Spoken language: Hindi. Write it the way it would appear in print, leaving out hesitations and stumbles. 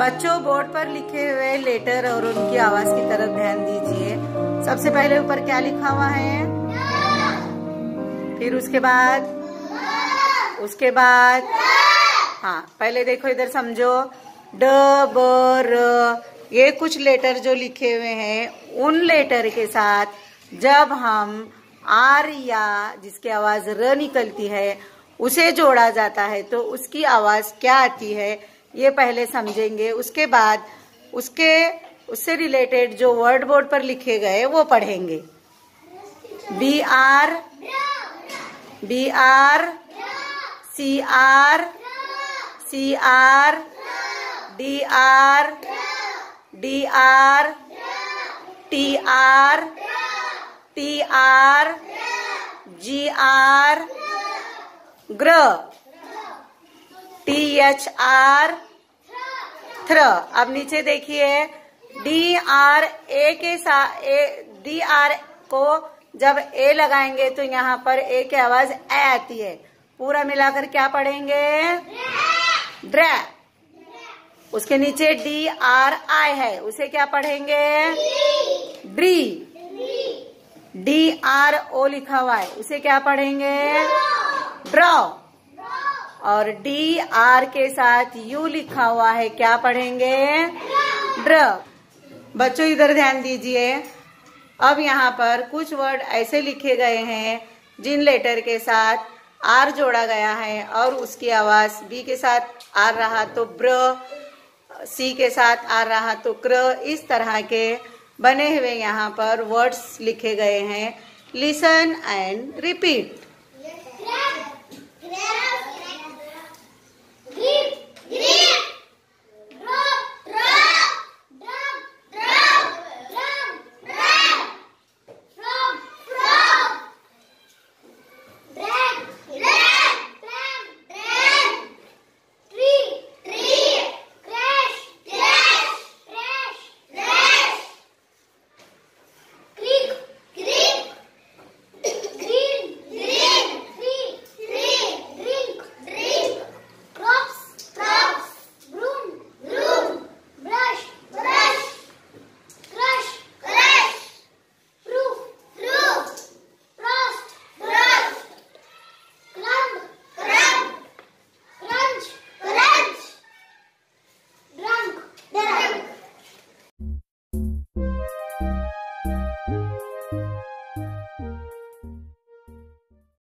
बच्चों बोर्ड पर लिखे हुए लेटर और उनकी आवाज की तरफ ध्यान दीजिए। सबसे पहले ऊपर क्या लिखा हुआ है, फिर उसके बाद हाँ पहले देखो इधर समझो, ड ब र, ये कुछ लेटर जो लिखे हुए हैं उन लेटर के साथ जब हम आर या जिसकी आवाज र निकलती है उसे जोड़ा जाता है तो उसकी आवाज क्या आती है ये पहले समझेंगे। उसके बाद उससे रिलेटेड जो वर्ड बोर्ड पर लिखे गए वो पढ़ेंगे। B R C R D R T R G R ग्र THR थ्र। अब नीचे देखिए DR ए के साथ DR को जब ए लगाएंगे तो यहाँ पर ए की आवाज ए आती है। पूरा मिलाकर क्या पढ़ेंगे, ड्रै। उसके नीचे DRI है, उसे क्या पढ़ेंगे, ड्री। DRO लिखा हुआ है, उसे क्या पढ़ेंगे, ड्रॉ। और DR के साथ U लिखा हुआ है, क्या पढ़ेंगे, ड्र। बच्चों इधर ध्यान दीजिए। अब यहाँ पर कुछ वर्ड ऐसे लिखे गए हैं जिन लेटर के साथ आर जोड़ा गया है और उसकी आवाज बी के साथ आर रहा तो ब्र, सी के साथ आर रहा तो क्र। इस तरह के बने हुए यहाँ पर वर्ड्स लिखे गए हैं। Listen and repeat.